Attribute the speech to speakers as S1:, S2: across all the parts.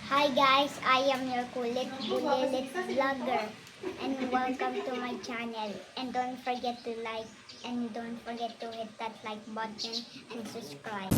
S1: Hi guys, I am your Kulit Bulilit vlogger and welcome to my channel. And don't forget to like and don't forget to hit that like button and subscribe.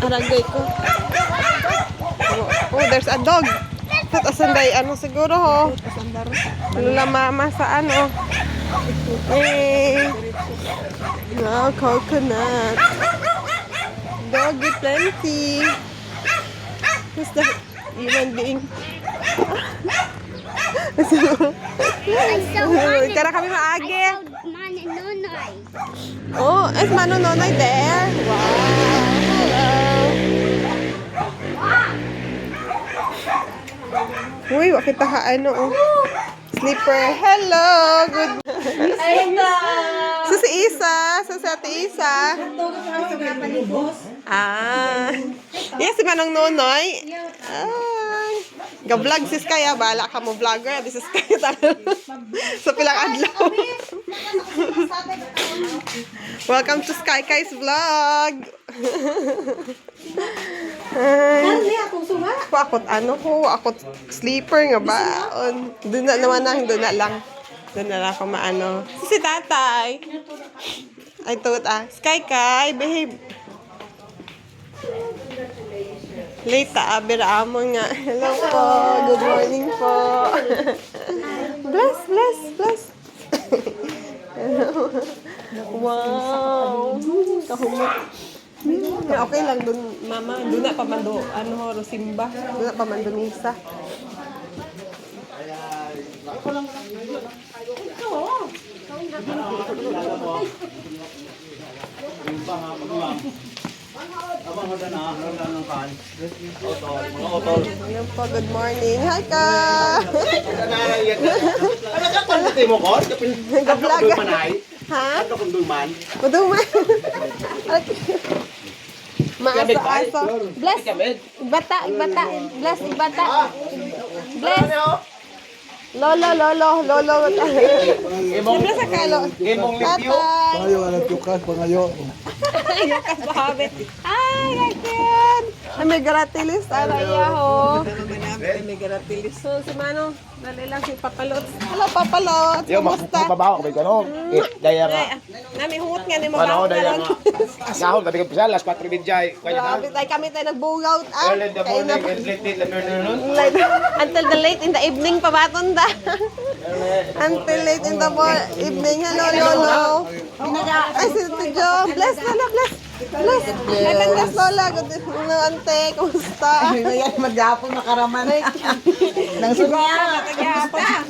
S2: Aragay ko. Oh, there's a dog. Ito asanday, ano siguro ho. Lula mama sa ano. Hey. Wow, coconut. Doggy plenty. Who's that human being? Kara kami maagi. Oh, is Mano Nonoy there? Wow. Uy, wakit ka ano oh. Slipper. Hello. Good. So si Isa, so si Ate Isa. Yes, si Manong Nonoy. Ay. Ga-vlog sis kaya, bala ka mo vlogger. This is kaya tayo. So pilang adlaw. Welcome to Sky Kai's vlog. Akot ano ko, akot sleeper nga ba? Doon na naman na, doon na lang. Doon na lang ako maano. Si tatay. I thought, Sky Kai, behave. Late abira mo nga. Hello po, good morning po. Bless. Wow. Kahumot. Okay lang dun, mama. Doon na pa man do, ano, Rosimba. Doon na pa man do misa. Ayan po, good morning. Hi ka! Ga-vlog. Ha? Kuduman. Maaso-aso. Bless. Ibata. Bless, ibata. Bless. Lolo. Bless sa kalo. Tatay.
S3: Pangayo, anak yukas, pangayo.
S2: Yukas bahabe. Ay, again. May gratilis. Arayaho. May gratilis. So, si Mano, dali lang si Papalot. Hello, Papalot. Kumusta?
S3: Mababaw ko ba ikaw? Daya nga.
S2: Nami hungot nga ni
S3: Ano,
S2: mabaho.
S3: daya nga. Sahol, kami kapisa, last 4 bidjay.
S2: Grabe, tayo kami tayo nag-bugout.
S3: Early in the morning and late in the afternoon.
S2: Until the late in the evening pa baton da. Until late in the evening. Hello, Lolo. Ay, si Tito Jo. Bless. Plus, nakandas lola. Ano, ante, kumusta?
S4: Ay, magyapon makaraman. Nang sunya.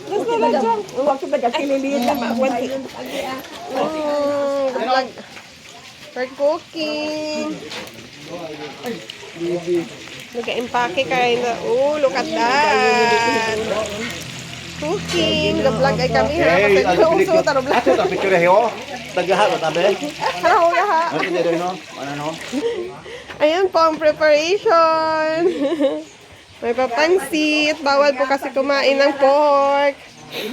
S2: Plus lola dyan.
S4: Huwag ka nagkakililiin na mawan.
S2: Vlog. For cooking. Nag-empake kayo na. Oh, look at that. Cooking. The-vlog ay kami ha. Kasi nauso, taro vlog.
S3: Ato ta picture heyo. Tagaha ba tabe?
S2: Ano ha?
S3: Ano dire no? Ano no?
S2: Ayan po ang preparation. May papangsit. Bawal po kasi kumain ng pork.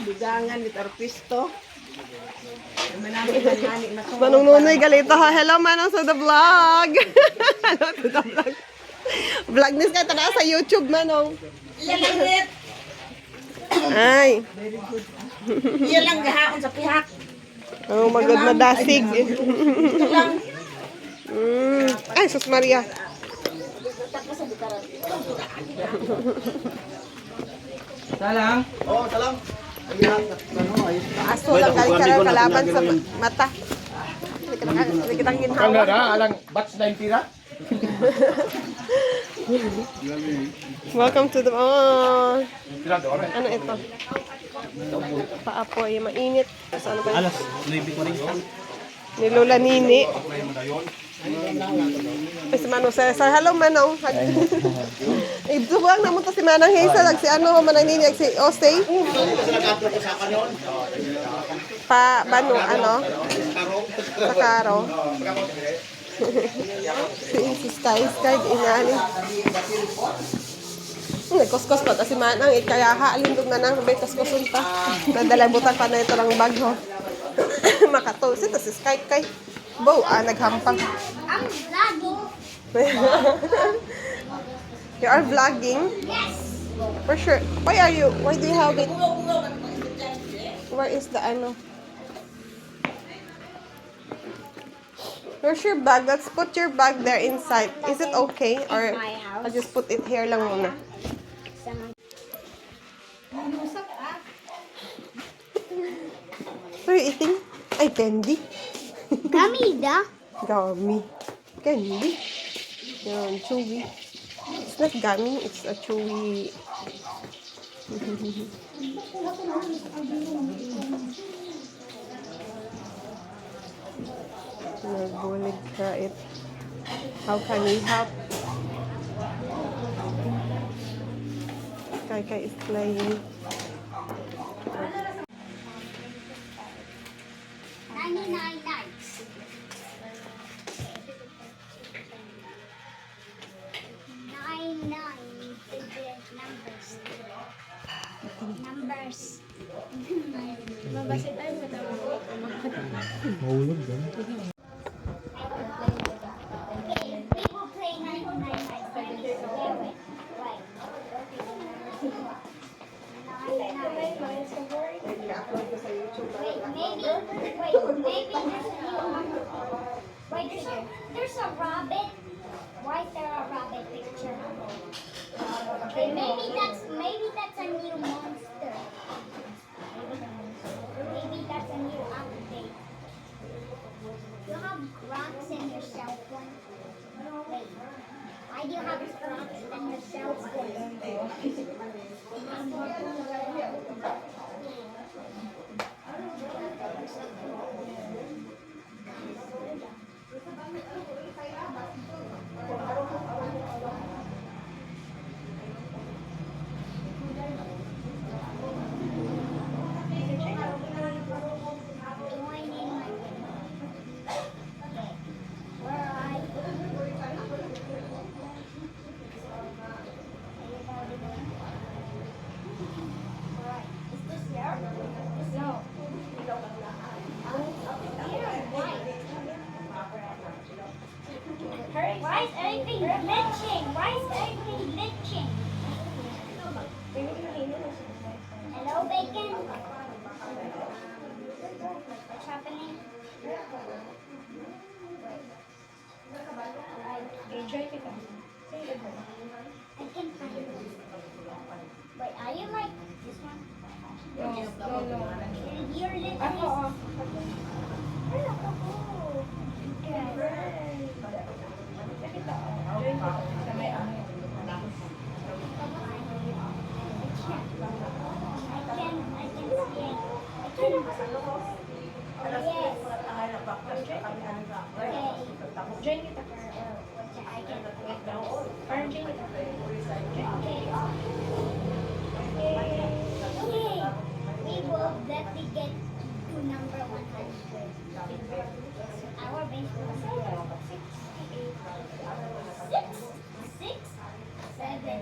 S4: Bigangan ni Tarpisto.
S2: Manong Nunoy galito ha. Hello Manong sa the vlog. Hello to the vlog. Vlog nis ka tara sa YouTube Manong. Ay.
S4: Iya lang gahaon sa pihak.
S2: Oh, magod madasig. Ay, sus Maria.
S3: Salam. Oh, salam.
S2: Aso lang kali kalaban sa mata. Hindi kita
S3: Kanga
S2: ginhawa.
S3: na alang batch 90 ra.
S2: Welcome to the... Oh,
S3: Tira do ra.
S2: ano ito? Paapoy, mainit. So, ano ba?
S3: Alas 9 ko rin.
S2: Ni Lola Nini. Ay, si Manong Cesar. Hello, Manong. Ibuwang naman to si Manang Hazel. Si ano, Manang Nini. Si Osei. Bano, ano? Sa Karo. Si Sky. Inani. Kuskos pa. Si Manang. Kaya haalindog na nang. Kuskos pa. Nadalabutan pa na ito lang bagho. Makatol. Sito si Sky. Bo, naghampang.
S1: I'm vlogging.
S2: You are vlogging?
S1: Yes.
S2: For sure. Why do you have it? Where is the ano? Where's your bag? Let's put your bag there inside. Is it okay? Or
S1: my house.
S2: I'll just put it here lang muna. What are you eating? Ay, candy.
S1: Gummy da.
S2: Gummy. Candy. Yan, chewy. It's not gummy, it's a chewy. Nagbulig ka it. How can we help? Kai is playing.
S1: 99 likes. 99 favorite numbers. Numbers. Mabasa tayo sa Okay, we will play 99 likes. Right. There's a rabbit. Why is there a rabbit picture? Okay, maybe that's a new monster. Maybe that's a new update. You have rocks in your cell phone. Wait, why do you have rocks in your cell phone? Join in my video. Where are you? Alright, is this here? No. Why is everything glitching? Why is everything glitching? Hello, Bacon? What's happening? I can find it. Wait, are you like this one? No. You're literally... Okay. Join kita I can wait now. Parang join kita. Okay. We will definitely get to number 100. Our base was 6, 7.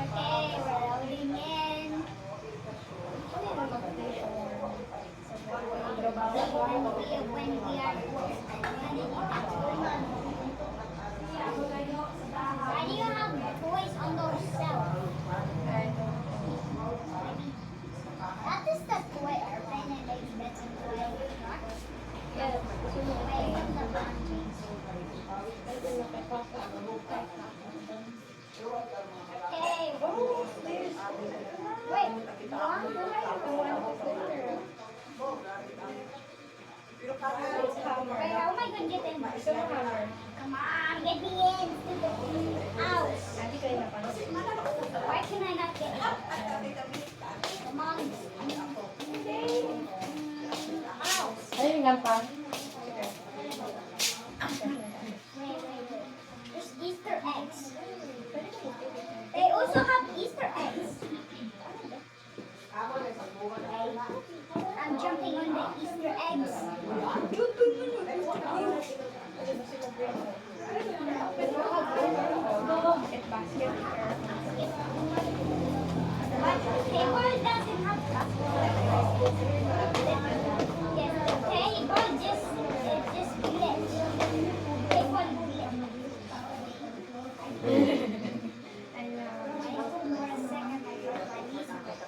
S1: Okay, we're loading in. When we are why do you have toys on those shelves? That is the toy or Benedict Benson toy. Yeah. Wait, what's the boundaries? Okay. Wait, Wait, how am I gonna get in? Come on, get me in. Ouch. Why can I not get in? Come on. Ouch. Wait. There's Easter eggs. They also have Easter eggs. I'm jumping on the Easter eggs. But table doesn't have basketball. Yes, the table just glitch. Table glitch. For a second,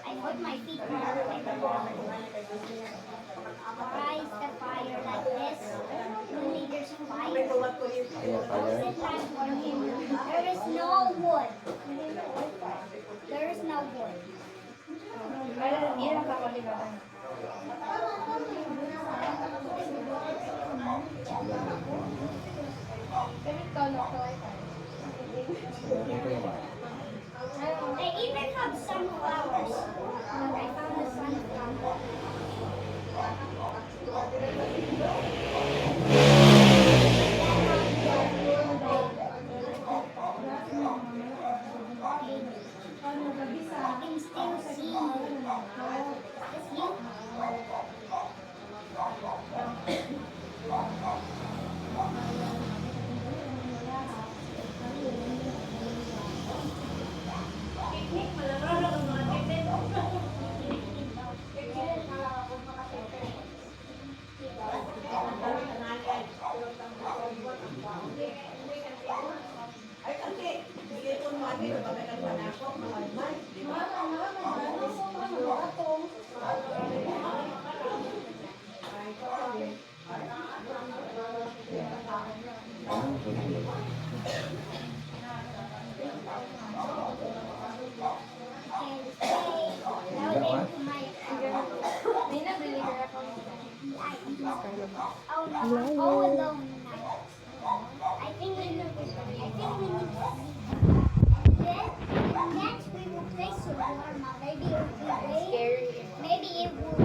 S1: I put my feet more like rise the fire like this. Only there's fire. There is no wood. There is no wood. They even have sunflowers. I found a sunflower. I can still see you. Is you? Oh no, oh alone night. I think we need this. Next we will play Shawarma. Maybe it will be scary. Maybe it will.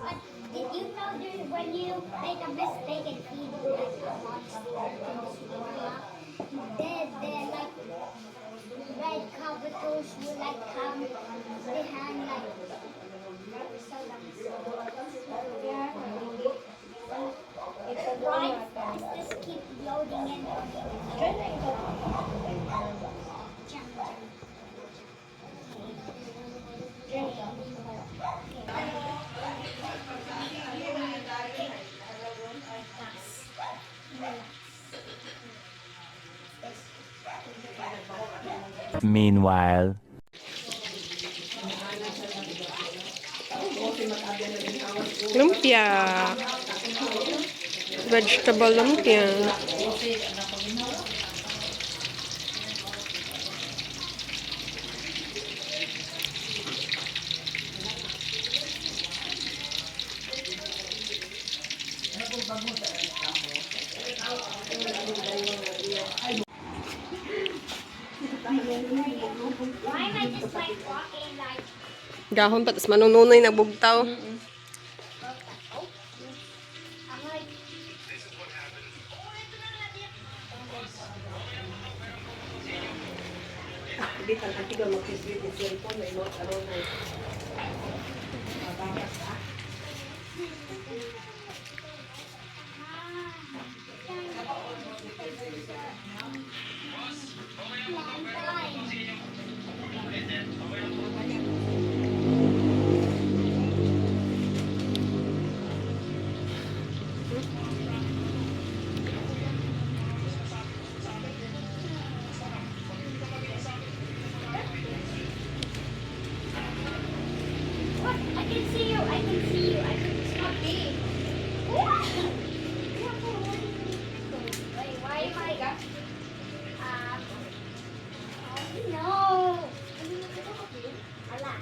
S1: But did you know that when you make a mistake and feed like a monster in Shawarma, they're like red covetous will like come behind like right, just keep loading in.
S5: Meanwhile.
S2: Lumpia. Vegetable lumpia. Gahon pa, tapos manununoy na bugtaw.
S4: Hindi ka natigaw mag-isbit yung cellphone. May note around na.
S1: What? I can see you. I can see you. I can see me. Wait, why am I? No. Ala.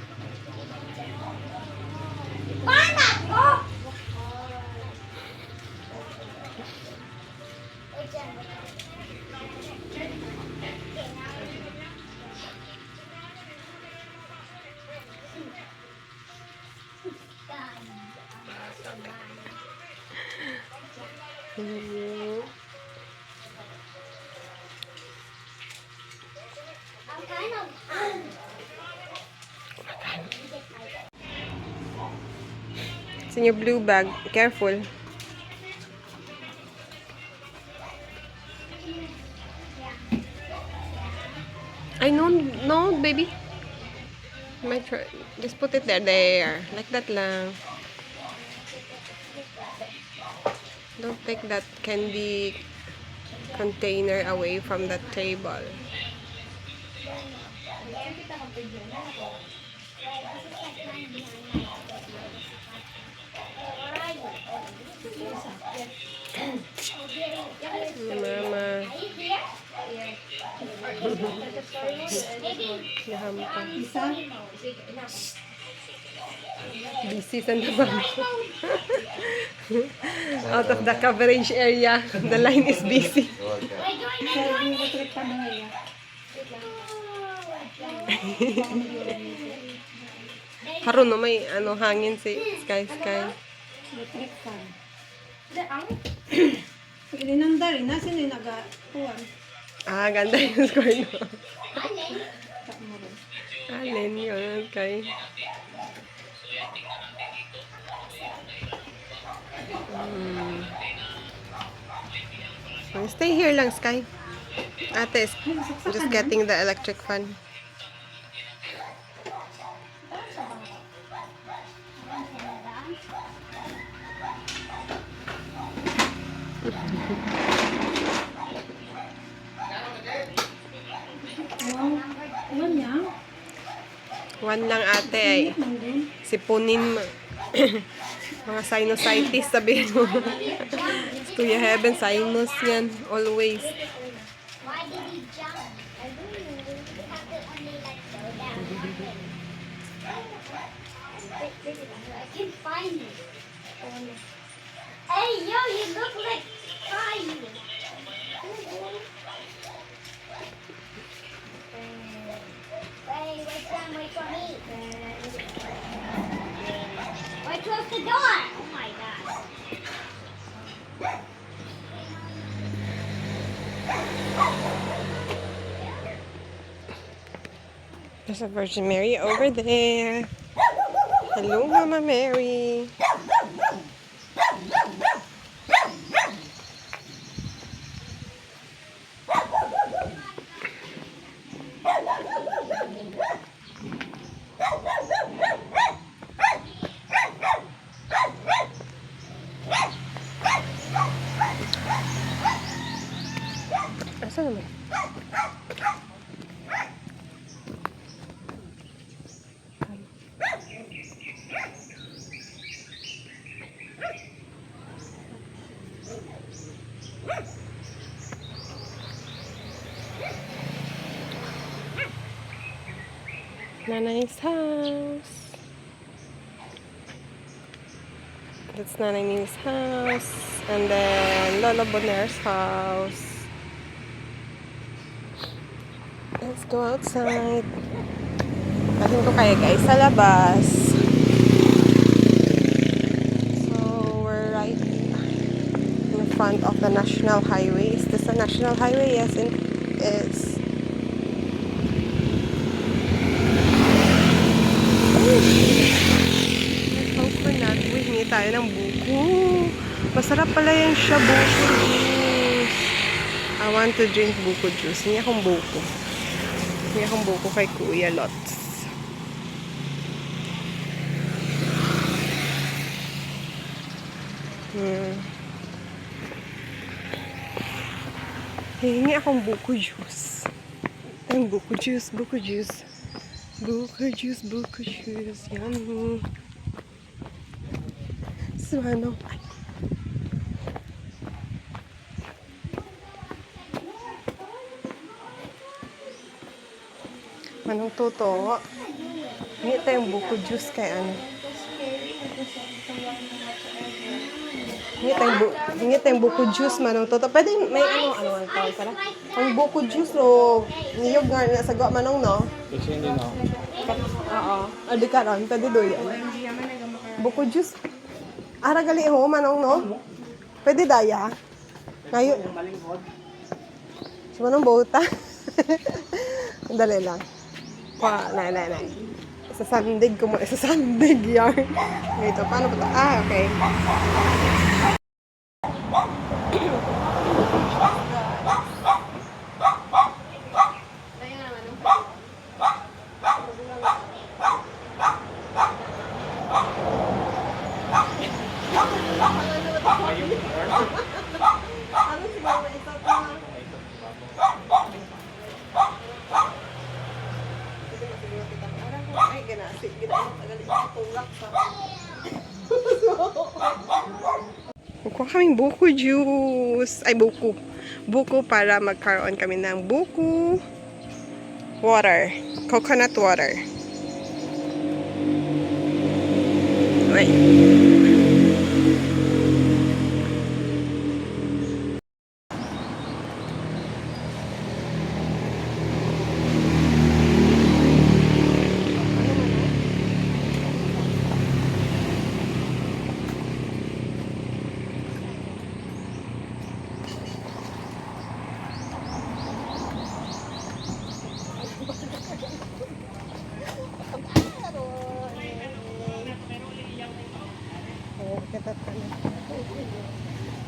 S1: Mana? Oh. Wait, dyan. I'm kind of.
S2: It's in your blue bag. Careful. I know, no, baby. Might try. Just put it there. Like that lang. Don't take that candy container away from that table. Mama. Nahampa. Busy sa naman. Out of the coverage area, the line is busy. Haron no, may ano hangin si Sky.
S4: Ilinandar, nasin yung nag-tuwan.
S2: Ah, ganda yung score no. Alin yun, Sky. Stay here lang, Sky. Ate is just getting the electric fan. One lang ate ay sipunin mo. Mga sinusitis sabihin mo. Kuya Heaven, sinus yan. Always.
S1: Why did he jump? I don't know. You have to only like go down. I can find you. Hey, yo, you look like fire. Wait for me. Wait, close the door. Oh my God.
S2: There's a Virgin Mary over there. Hello, Mama Mary. Asa naman? Nanay's house. That's Nanay Nini's house. And then Lolo Bonner's house. Let's go outside. Papasahin ko kayo guys sa labas. So, we're right in front of the National Highway. Is this a National Highway? Yes, it is. Coconut. Uy, hingi tayo ng buko. Masarap pala yan siya, buko juice. I want to drink buko juice. Hingi akong buko. Hingi akong buko kay Kuya Lots. Hingi akong buko juice. Ang buko juice, buko juice. Buko juice, buko juice. Yummy. So, ano? Manong toto. Hingi tayong buko juice kay ano. Hingi tayong buko juice, manong toto. Pwede may ano ang tawag pala? Ang buko juice, o niyog nga na sa gawa manong, no?
S3: Kasi hindi na.
S2: Oo. Adi ka ron, pwede doon yan. Buko juice. Ara gali ho, manong, no? Pwede daya. Ngayon. So, manong bota. Dali lang. Nay. Isasandig ko mo. Isasandig yarn. Ito, paano ba ito? Okay. Kukuha kaming buko juice. Ay, buko. Buko para magkaroon kami ng buko water. Coconut water. Ay.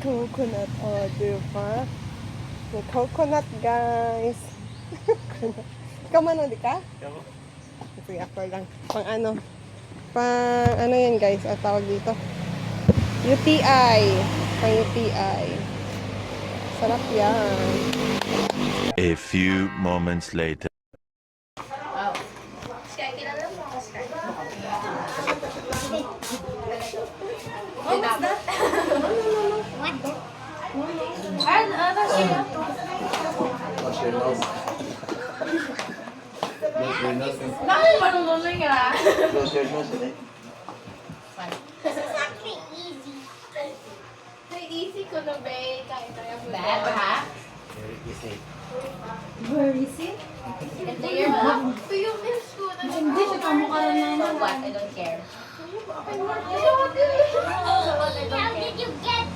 S2: Coconut, oh, diba? May coconut, guys. Ikaw man, di ka? Sige, ako lang. Pang ano yan, guys, ang tawag dito. UTI. Pang UTI. Sarap yan.
S5: A few moments later.
S1: This is actually easy.
S6: Easy ko na ba? Kahit tayo mo.
S4: Where is it?
S6: Ito yung mom. Ito yung miss ko.
S4: Hindi siya kamukha na
S6: So what? I don't care.
S1: How did you get?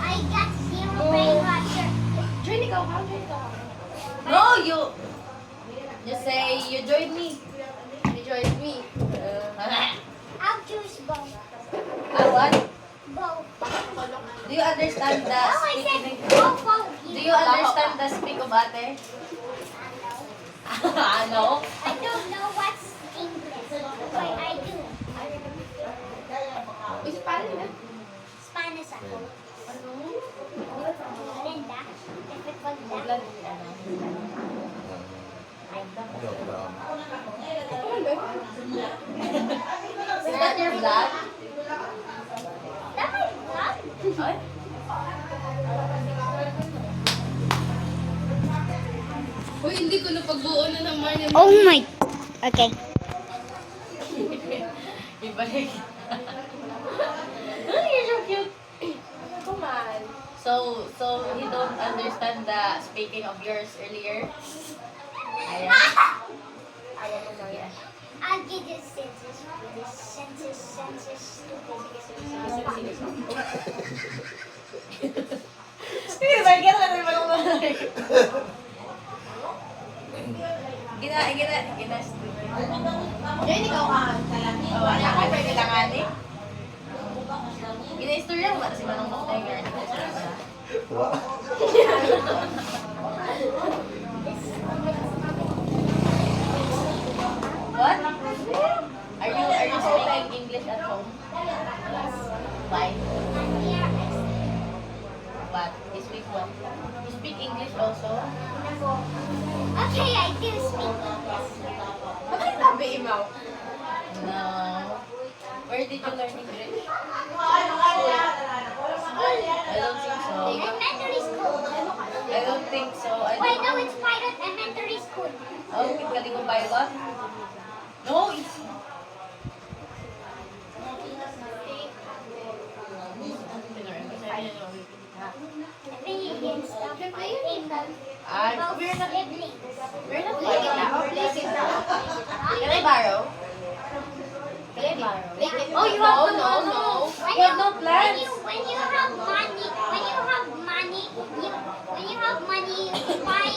S1: I got 0 brainwasher.
S6: Join ikaw. No, you. Just say you join me. You join me.
S1: I'll choose both.
S6: What?
S1: Both.
S6: Do you understand the
S1: Oh, I said
S6: speaking?
S1: both.
S6: Do you understand the speak of ate? Ano?
S1: I don't know what's English. Wait, I do. Spanish ako. Linda. If it was that.
S6: Is that your vlog?
S1: That my vlog?
S6: Ay? Uy, hindi ko napagbuo na naman yung...
S1: Oh my. Okay.
S6: Ibalik. You're so cute. Come on. So you don't understand the speaking of yours earlier? Ayan.
S1: I'll get
S6: Sige, balikan na rin balong Gina. Yan, ikaw ka. Wala ako, pero kailangan eh. Gina-istorya mo ba si Manong Moktenger? What? Are you speaking English at home? Why? What? You speak what? You speak English also?
S1: Okay, I do speak.
S6: Bakit sabi imaw? No. Where did you learn English? I don't think so.
S1: Elementary school.
S6: I don't think so.
S1: Wait, no, it's Pilot Elementary School.
S6: Oh, galing mo pilot? No, it's...
S1: Opinion stuff. I think
S6: Ah, we're not...
S1: siblings.
S6: We're not like that. Can I borrow? Can I borrow?
S1: Oh, you have to
S6: No.
S1: When
S6: You have no plans.
S1: When you have money, when you have money, you can buy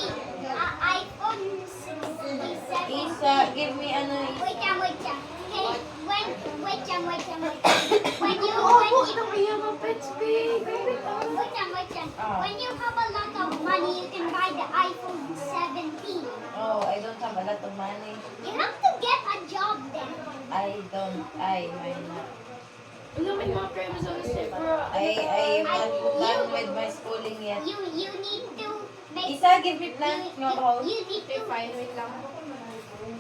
S1: iPhone 67.
S6: Isa, give me ano...
S1: Wait lang. Okay, wait lang. When you
S6: pets big.
S1: wait lang. When you have a lot of money, you can buy the iPhone 17.
S6: Oh, I don't have a lot of money.
S1: You have to get a job then.
S6: I might not.
S4: Ano, may mga premiums on the state, bro.
S6: I am not done with my schooling yet.
S1: You need to make.
S6: Isa, give me plans. No, how?
S1: You need to
S4: Wait lang.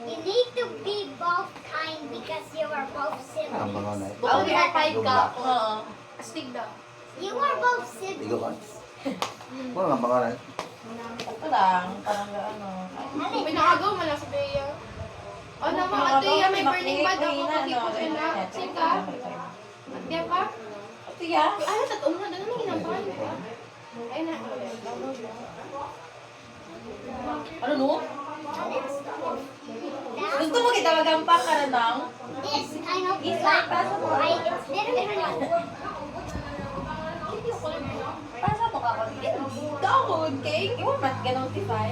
S1: You need to be both kind because you are both siblings.
S6: Oh, we are five ka. Oo.
S4: Astig daw.
S1: You are both siblings.
S3: Wala nga pangalan.
S6: Ito lang, parang ano.
S4: May nakagaw man lang si Bea. O naman, ate, may burning bad ako kung di ko sila. Sika? Di ba?
S6: Ito ya?
S4: Ay, tatong na. Doon naman ginampahan ko. Ay, na.
S6: Ano no? Gusto mo kita magampak ka na nang?
S1: This kind of
S6: Isa,
S1: black.
S6: pasok mo.
S1: It's different.
S6: Para sa mukha ko? Dawod, cake. Iwan mat ga-notify.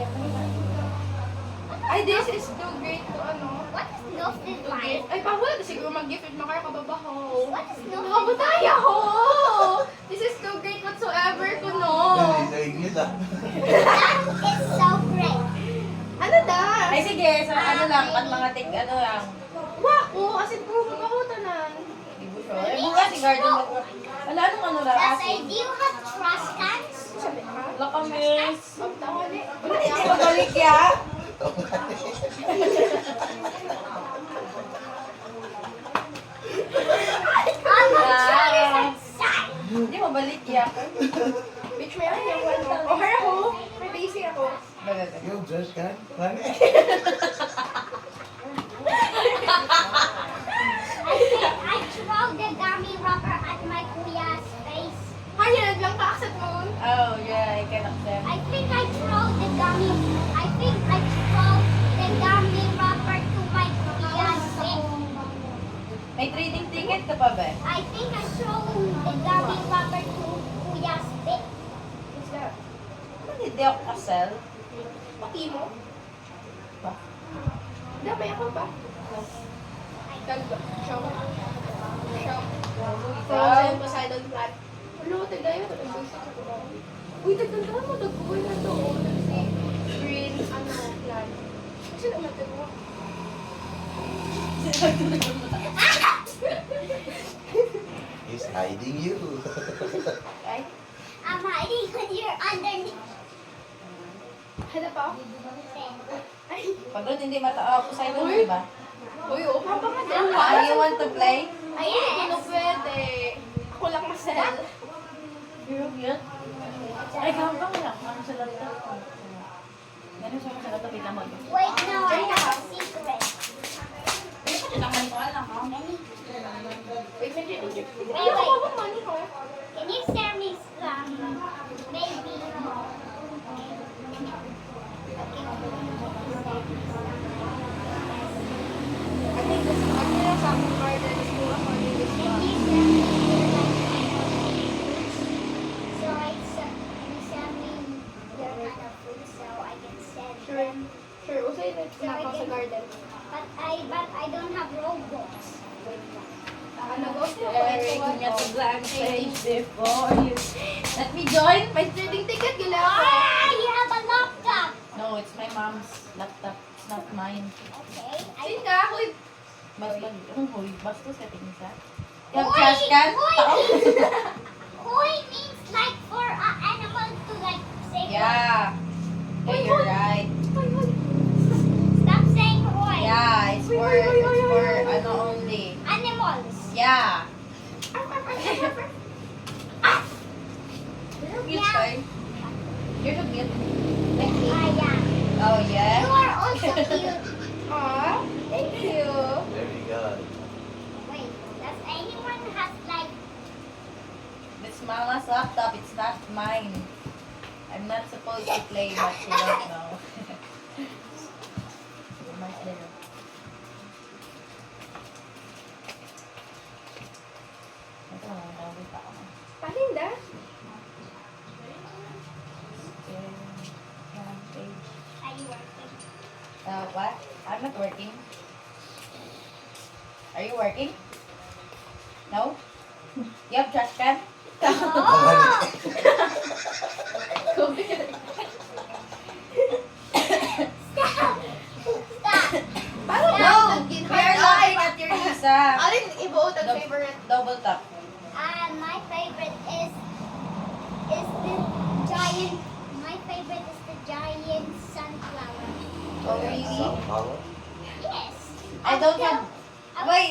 S4: Ay, this is too great to ano.
S1: What is notified?
S4: Ay, pawala na siguro mag-gift it makaya kababaho.
S1: What is
S4: Nakabatay ako! This is too great whatsoever ko, no?
S3: Sa English ah.
S1: That is so great.
S4: Ano da?
S6: Ay sige, sa ano lang, pag mga tig ano lang.
S4: Wako, kasi puro magkakutanan.
S6: Hindi mo sure. Ay, buka si Garden. Wala anong ano lang.
S1: Does do you have trash cans?
S4: Sabi ka?
S6: Wala kami.
S4: Pagtawan eh.
S6: Hindi ka magalik ya.
S1: I'm not trying to
S6: Hindi mabalik ya.
S4: Bitch, may ano yung one. O, her ako. May basic ako.
S6: Baga.
S3: Yung Josh ka? Ano?
S1: I throw the gummy rubber at my kuya's face.
S4: Kaya lang ka-accept mo.
S6: Oh yeah, I can accept.
S1: I think I throw the gummy rubber to my kuya's face.
S6: May trading ticket ka pa ba?
S1: I think I throw the gummy rubber to kuya's face.
S4: What's that?
S6: Hindi ako kasel.
S4: Paki mo?
S6: Ba?
S4: Damay ako ba? Gagba. Show. Frozen Poseidon plant. Ano, tigda yun. Uy, tagdandahan mo. Tagbuhay na to. Si green, ano, plant. Kasi naman tigbuhay.
S3: He's hiding you.
S6: Ay,
S1: I'm hiding when you're underneath.
S4: Hala pa? Ay,
S6: pag doon hindi mataas sa ito, di ba?
S4: uy, upang pa nga
S6: You want to play?
S4: Ay, ano pwede? Ako lang masel.
S6: You're cute. Ay, gampang lang. Ano sa laptop? Ganun sa laptop, pinamod.
S1: Wait, no, I have a secret.
S4: Wait, may dito.
S1: Wait.
S4: Ako ba money ko?
S1: Can you share me some? Maybe.
S4: I think this is
S1: I don't have Robux.
S6: Staring at the blank page before you. Let me join.
S4: May trading ticket gila ako.
S1: Ah, you have a laptop.
S6: No, it's my mom's laptop. It's not mine.
S1: Okay.
S4: Sin ka ako.
S6: Bastos ka tingin sa. You have trash can?
S1: Koi means like for an animal to like say.
S6: Yeah. Yeah, you're right.
S1: Stop saying koi.
S6: Yeah, it's for ano only.
S1: Animals.
S6: Yeah. You're
S1: Yeah.
S6: fine. You're so cute. Like me.
S1: Yeah.
S6: Oh,
S1: You
S6: yeah?
S1: are also cute.
S4: Aw, thank you.
S3: Very good.
S1: Wait, does anyone have like
S6: It's Mama's laptop. It's not mine. I'm not supposed to play, but you don't know. Mama's there. Ito, nawawit ako.
S4: Palinda?
S1: are you working?
S6: What? I'm not working. Are you working? No? You have trash can?
S1: Oh! Stop! Stop!
S4: Parang
S6: No!
S4: no,
S6: We are laughing at your Lisa.
S4: Alin ibuot ang
S6: Dou-
S4: favorite?
S6: Double tap.
S1: My favorite is the giant. My favorite is the giant sunflower.
S6: Oh, really?
S3: Sunflower?
S1: Yes.
S6: I don't
S1: Still-
S6: have...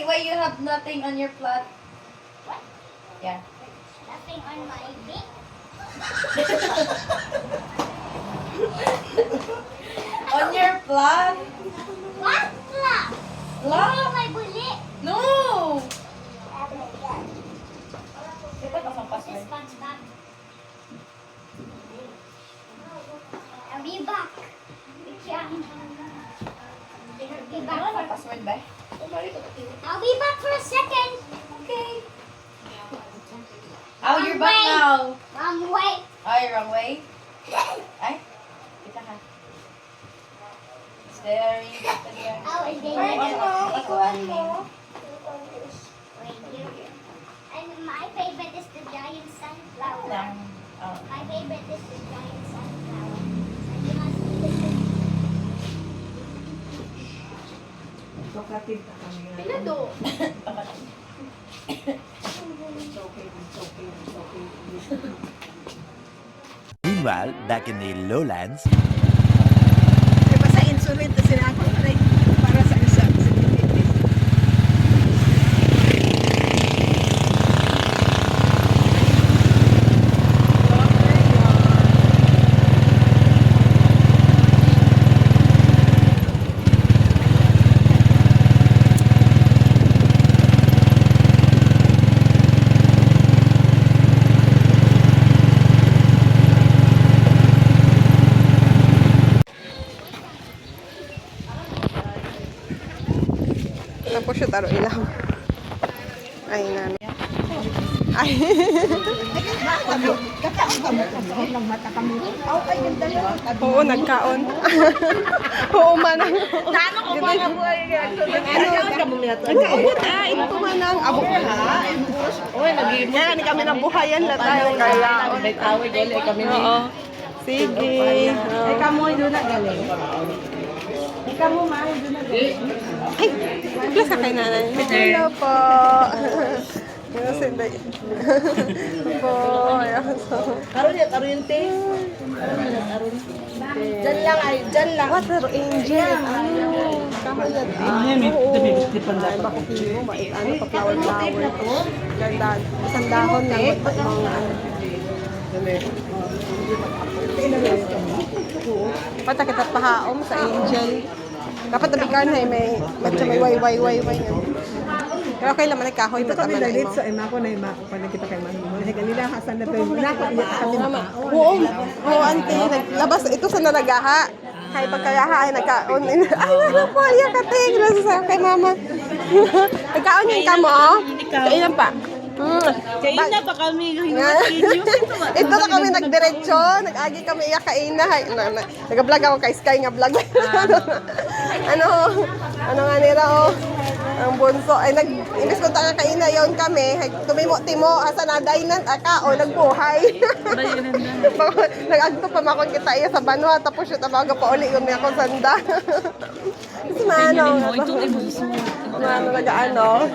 S6: Why you have nothing on your plot?
S1: What?
S6: Yeah.
S1: Nothing on my beak.
S6: On your plot?
S1: What? Flap?
S6: Plot?
S1: My bully.
S6: No!
S1: Oh my God.
S6: Ito ka sa
S1: This
S6: password.
S1: SpongeBob. I'll be back. I'll be back.
S6: Ano ang password ba?
S1: I'll be back for a second.
S6: Okay. Oh, you're
S1: Wrong
S6: back
S1: way.
S6: now.
S1: Wrong way.
S6: Oh, you're wrong way? Ay? Kita ka. Staring at the ground.
S1: Oh, and then
S6: Ikuan mo.
S1: Wait, here. And my favorite is the giant sunflower.
S6: Lang. Oh.
S1: My favorite is the giant sunflower. So you must listen.
S4: Pila do?
S5: Meanwhile, back in the lowlands.
S2: Diba sa insulin to sila ako para sa isa. Tapos siya taro ilaw. Ay, nani. Ay. Oo, nagkaon. Oo, manang. Nanong ko mga buhay. Nagkaon ah, ito manang. Abo. Uy, nag-ibo. Yan, kami nabuhayan na tayo kaya. Oo. Sige. Ay, kamoy doon na galing. Ikaw mo, mahal doon na galing. Ay, plus ka kay nanay. Hello po. Yes, hindi. Po, ayan.
S6: Karoon yan, karoon yung taste. Diyan lang ay, diyan lang.
S2: Water angel. Ano? Kamayad. Oo. Ay, bakit mo? Ano pa flower-flower. Ganda. Isang dahon lang. Mga ano. Pata kita pahaom sa angel. Dapat nabigan na may medyo may way. Pero okay naman nagkahoy pa tama na imo.
S7: Sa ima ko na ima ko pa nakita kay mami mo. Ganila hasan na tayo. Nako iya kami na.
S2: Oo, auntie, naglabas ito sa nalagaha. Hay pagkayaha ay nagkaon. Ay, naku, iya ka ting. Nasa kay mama. Nagkaon yung kamo. Kailan pa?
S7: Kaina pa kami
S2: Ito na kami nagdiretso, nag-agi kami iya kaina. Nag-vlog ako kay Sky nga vlog. Ano? Ano nga nila, oh. Ang bunso. Ay, imbis ko taga kaina yon kami. Tumimo-timo, asa na dainan, aka, o nagbuhay. Nag-agto pa makon kita iya sa banwa, tapos yung tabaga pa uli yung ako sanda. Kasi manong, ano, nag-ano.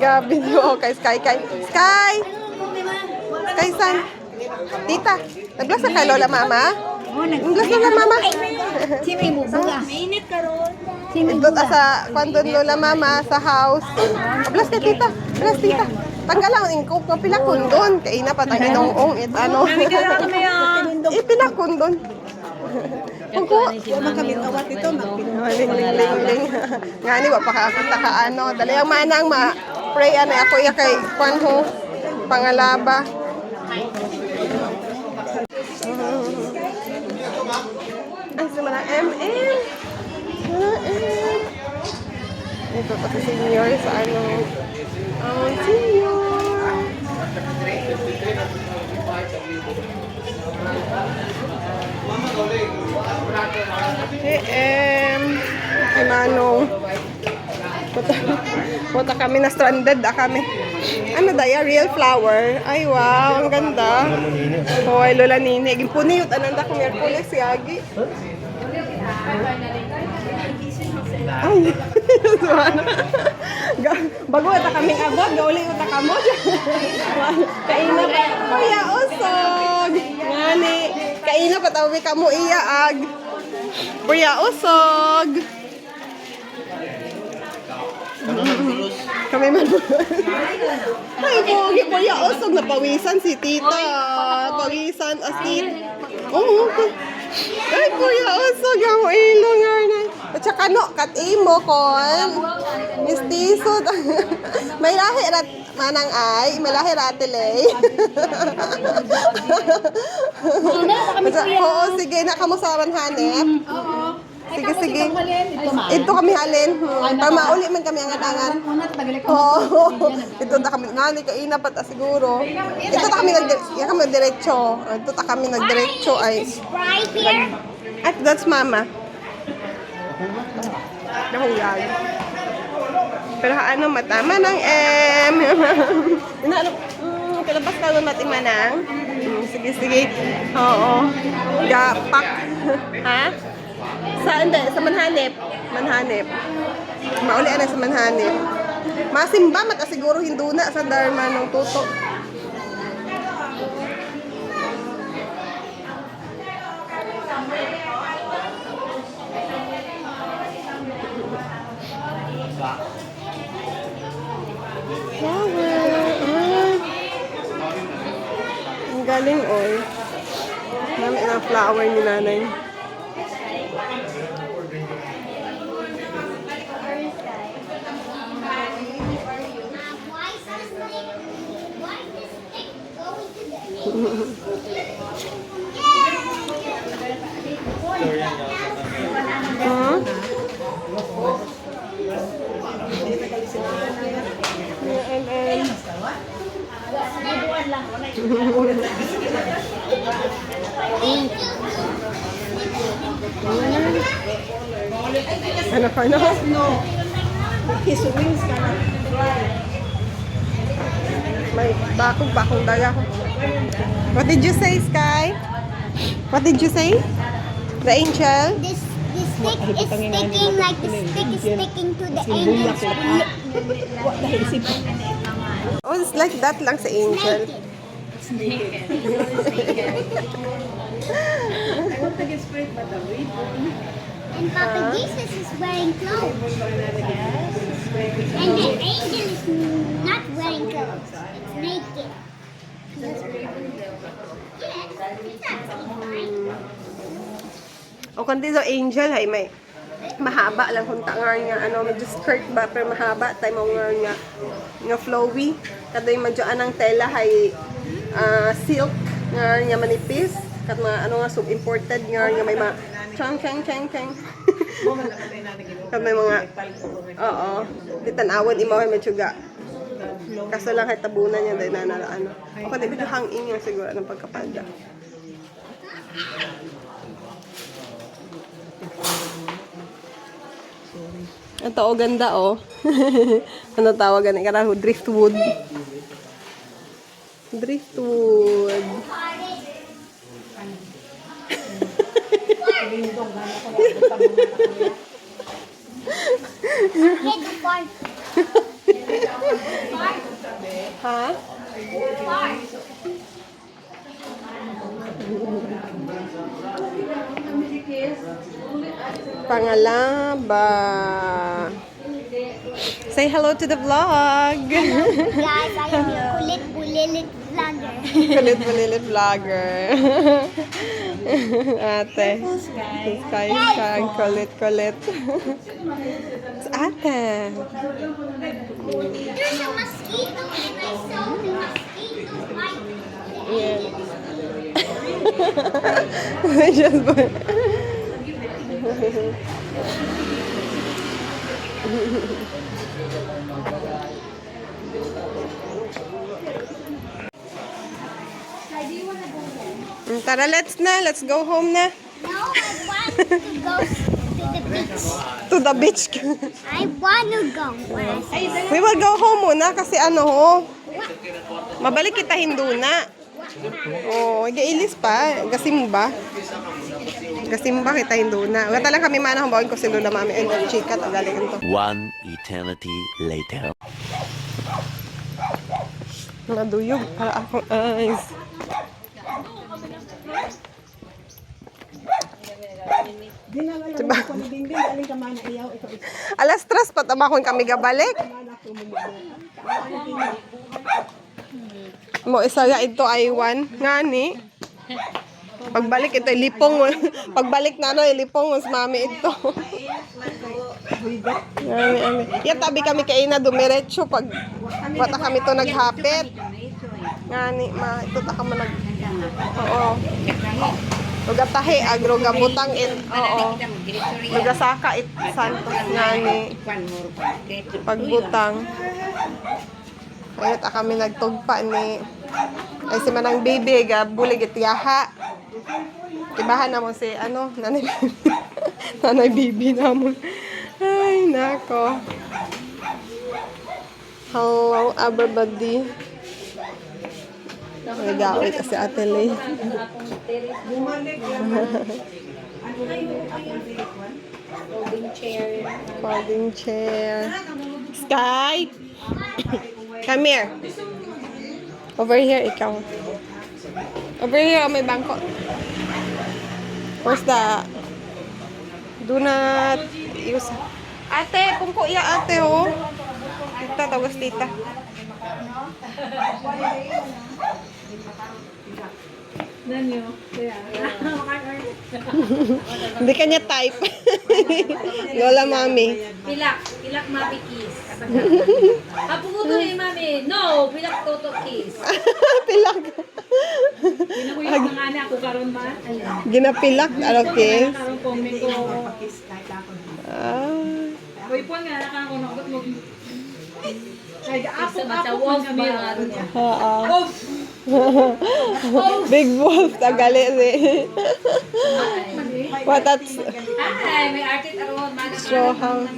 S2: Gabi nyo, kay Sky. Sky! Kay San? Tita, naglas na kay Lola Mama? Naglas na Lola Mama?
S7: Sino yung bubuga? Mainit ka ron.
S2: Ito sa kwando Lola Mama sa house. Ablas ka tita. Ablas tita. Tanggal lang ang ingkok ng pilakundon. Kaya na patang inong it ano. Ipilakundon. Kung
S7: Kami awat ito,
S2: ling. Nga ni wa pa kakita ka ano. Dali ang manang ma-pray ano ako iya kay kwan ho. Pangalaba. Ay, sumala MM. Ito pa si senior sa ano. Senior. Ay, manong. Punta kami na stranded kami. Ano daya? Real flower. Ay, wow. Ang ganda. Oh, ay, Lola Nini. Gimpuni yun. Ananda ko Merkules. Yagi. Ay. Bago ata kaming abot. Gauli uta kamo. Kaina pa. Kuya, usog. Ngani. Kaina pa tawi kamo iyaag. Kuya, usog. Kami man. Ay, pogi po ya usog na pawisan si tita. Pawisan as tita. Oo. Ay, kuya usog ang ilo nga na. At saka no, kat-imo kon. Mistiso. May lahi rat manang ay, may lahi ratilay. Oo, sige na kamo sa hanep. Sige. Ito kami halin. Para mauli man kami ang adangan. Oo. Ito ta kami ngani kaina pa ta siguro. Ito ta kami nagdiretso. Ito ta kami nagdiretso ay.
S1: Right here.
S2: At that's mama. Nahuyag. Pero ano matama ng M. Inalo. Kalabas ka ng matimanang. Sige. Oo. Gapak. Ha? Hindi, sa Manhanip. Mauli na sa Manhanip. Masimba, matasiguro hinduna sa Dharma ng tuto. Flower. Ang galing, oy. Dami ng flower ni nanay. Ano ka na?
S7: His wings ka na.
S2: May bakong daya ko. What did you say, Sky? What did you say? The angel?
S1: This stick is sticking like the stick is sticking to the angel's lip.
S2: Oh, it's like that lang sa angel.
S1: And Papa Jesus is wearing clothes. And the angel is not wearing clothes. It's naked. Yes, it's fine.
S2: O kundi sa angel ay may mahaba lang kung tangar nga ano medyo skirt ba pero mahaba tay mo nga flowy kaday medyo anang tela hay silk nga manipis kat mga ano nga sub imported nga may mga chang kat may mga oo di tan-awan imaw medyo ga kaso lang hay tabunan niya dahil na ano o kundi medyo hangin nga siguro ng pagkapanda. Ito, oh, ganda, oh. Ano tawagan? Ikaraho, driftwood. Driftwood.
S1: Hey, the park.
S2: Ha? Pangalaba. Say hello to the vlog.
S1: Guys, I am your kulit bulilit vlogger.
S2: Kulit bulilit vlogger. Ate. Sky. Ang kulit. Ate.
S1: There's a mosquito and I saw the mosquito bite.
S2: Yeah. Just Tara, let's go home na.
S1: No, I want to go to the beach.
S2: To the beach.
S1: I want to go.
S2: We will go home muna kasi ano ho. Mabalik kita hinduna. Oh, gailis pa. Gasimba. Gasimba kita hinduna. Wala lang kami manang bawin ko si Lola Mami and chika tagaling to.
S5: One eternity later.
S2: Naduyog para akong eyes. Diba? Alas 3 pa tamakon kami gabalik. Mo isa ya ito ay one ngani. Pagbalik ito lipong. Pagbalik na no lipong mas mami ito. Ngani. Ya tabi kami kay ina dumiretso pag wata kami to naghapit. Ngani ma ito ta ka man nag. Oo. Lugatahi agro gabutang it. Oo. Lugasaka it santos ngani. Pagbutang. Ayot kami nagtugpa ni ay si manang baby bulig itiyaha. Ibahan na mo si ano nanay nanay baby na mo. Ay nako. Hello everybody. Nagawit kasi Ate Lay. Folding chair. Sky! Come here. Over here, ikaw. Over here, may bangko. Where's the... Do not use... Ate, pungko iya ate, oh. Tita, tawas tita. Hindi kanya type. Lola Mami.
S6: Pilak mami kiss. Apuguto ni mami. No, pilak toto kiss.
S2: Pilak.
S7: Ako karon ba?
S2: Ginapilak. Ano, kiss?
S7: Karon ko may ko.
S2: Ah.
S7: Hoy po nga naka ko nagot mo. Ay
S6: Sa
S7: apo
S6: wolf
S7: kami.
S2: Oo. Big wolf. Tagali si. What that's...
S6: Ay, may artist aron.
S2: Straw house.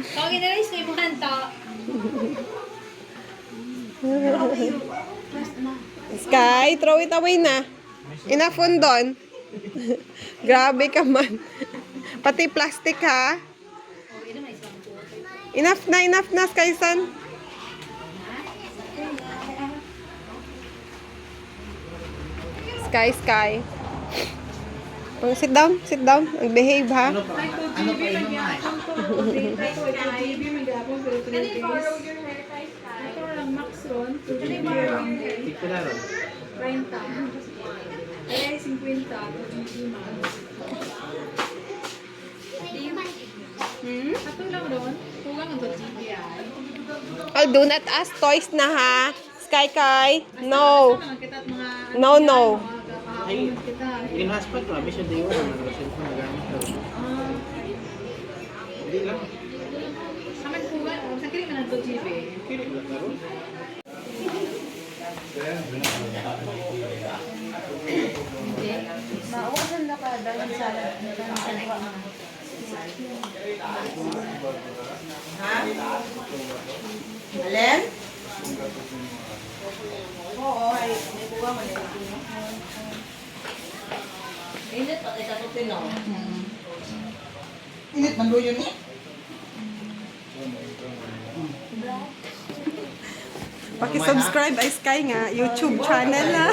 S6: Kau ginaris ni Buhanto.
S2: Sky, throw it away na. Enough on doon. Grabe ka man. Pati plastic ha. Enough na, Sky San. Sky. Oh, sit down. Behave ha.
S7: Ano pa inom na eh? Ito lang max ron.
S3: Tikpila ron.
S7: 30. Ay 50. Ato lang ron. Kulang ang GBI.
S2: Oh, do not ask toys na ha. Sky. No. No.
S3: Ay, in-hotspot ko. Abis yung day one. Nag-cellphone na gamit ko. Hindi lang.
S7: Saman kulang. Sa kiri man ang GBI.
S3: Kili ko lang ron.
S6: Mao
S8: Alin? Oo, ay, may buwa man yun.
S6: Init pa kita ito tinaw.
S8: Init man yun eh.
S2: Paki-subscribe ay Sky nga YouTube channel na.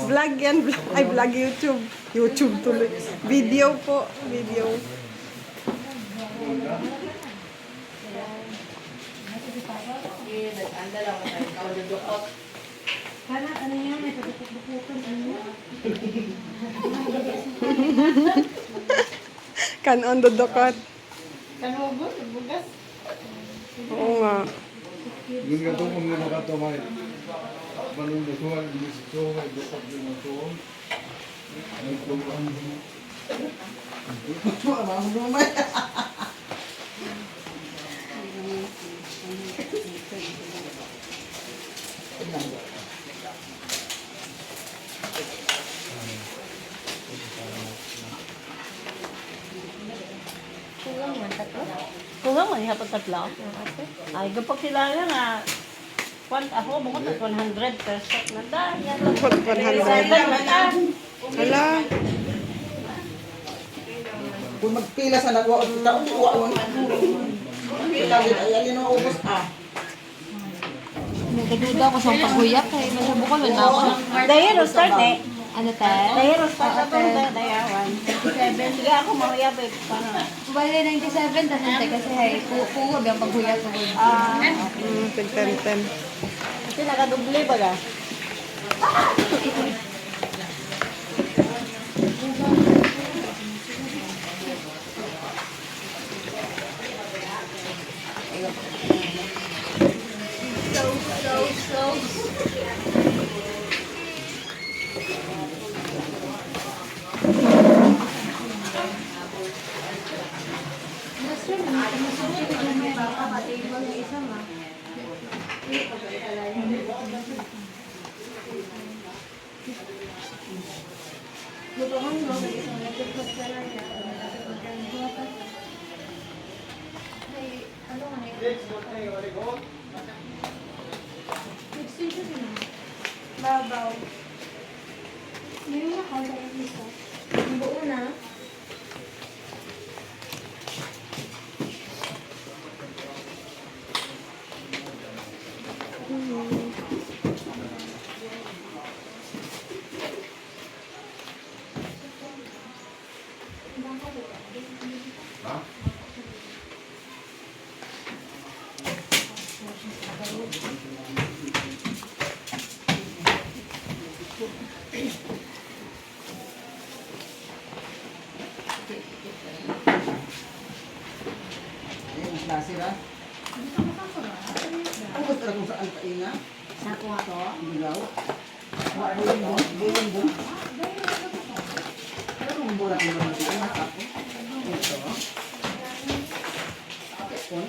S2: Vlog yan, ay vlog YouTube. YouTube tuloy. Video po, video.
S6: Anda lang tayo. Ikaw dudukot.
S2: Kanon dodokot.
S6: Kanugot, bugas.
S2: Oo nga.
S9: Yung gatong kung nga nakatumay, manundusuhan, inisituhan, dukot din ang tuon. Ang tuon.
S8: Ang lumay.
S10: Kulang man hapon tatlo. Ay gapag sila nga kwan ako mo ko 100 pesos na da. Yan lang.
S2: 100. Hala.
S8: Kung magpila sa nagwa o kita, uwa pila din, ay alin ang ubos
S4: Nagaduda ko sa paghuyap kay masubukon man ako.
S10: Dahil start eh.
S4: Ano tayo?
S10: Dahil start ako dahil 1. Sige ako mahuyap eh.
S4: Bale 97 tapos kasi hay pugo biyang paghuyap ko.
S2: Ten.
S10: Kasi nakaduble baga.
S4: Babaw. Meron na ako sa isa. Buo na.
S8: Ayun, klase ba? Ang gusto kung saan pa ina?
S10: Sako ako.
S8: Bigaw. Wala yung buong. Pero kung burak mo naman ito, ako. Ito. Ito.